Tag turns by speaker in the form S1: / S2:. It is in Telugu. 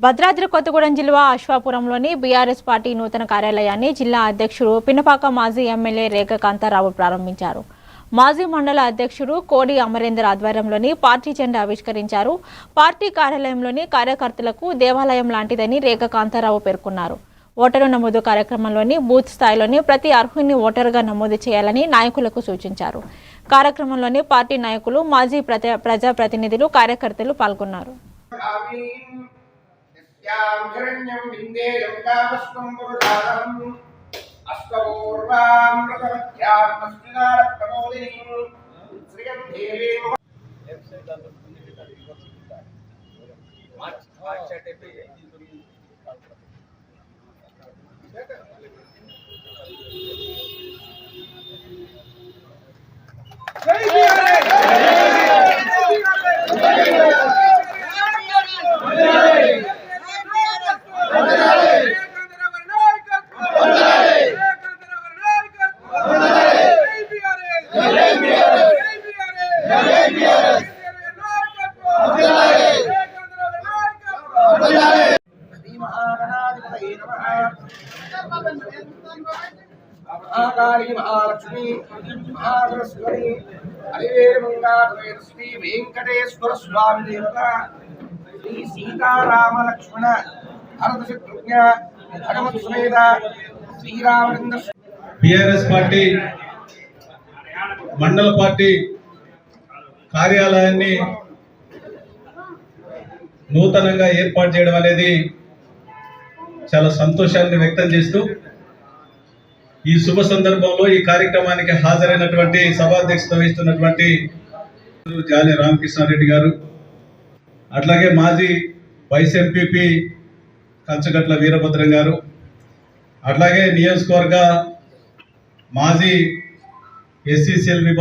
S1: భద్రాద్రి కొత్తగూడెం జిల్లా అశ్వాపురంలోని బీఆర్ఎస్ పార్టీ నూతన కార్యాలయాన్ని జిల్లా అధ్యక్షుడు పినపాక మాజీ ఎమ్మెల్యే రేఖ కాంతారావు ప్రారంభించారు. మాజీ మండల అధ్యక్షుడు కోడి అమరేందర్ ఆధ్వర్యంలోని పార్టీ జెండా ఆవిష్కరించారు. పార్టీ కార్యాలయంలోని కార్యకర్తలకు దేవాలయం లాంటిదని రేఖ కాంతారావు పేర్కొన్నారు. ఓటరు నమోదు కార్యక్రమంలోని బూత్ స్థాయిలోని ప్రతి అర్హుని ఓటరుగా నమోదు చేయాలని నాయకులకు సూచించారు. కార్యక్రమంలోని పార్టీ నాయకులు, మాజీ ప్రజాప్రతినిధులు, కార్యకర్తలు పాల్గొన్నారు.
S2: हिरण्यं विन्देयं कामस्वं पुरुषाणं अष्टपूर्वां प्रथमध्यां तस्मिनारप्रमोदिनीं श्रियं देवीं महाकाली महालक्ष्मी महासरस्वती हरिवेरमंगाधर श्री वेंकटेश्वर स्वामी देवता श्री सीताराम लक्ष्मण भरत शत्रुघ्न हनुमत समेत श्रीरामचंद्र
S3: बीआरएस पार्टी मंडल पार्टी కార్యాలయాన్ని నూతనంగా ఏర్పాటు చేయడం అనేది చాలా సంతోషాన్ని వ్యక్తం చేస్తూ ఈ శుభ సందర్భంలో ఈ కార్యక్రమానికి హాజరైనటువంటి సభాధ్యక్షత వహిస్తున్నటువంటి జాలి రామకృష్ణారెడ్డి గారు, అట్లాగే మాజీ వైస్ ఎంపీపీ కంచగట్ల వీరభద్రం గారు, అట్లాగే నియోజకవర్గ మాజీ ఎస్సీసీఎల్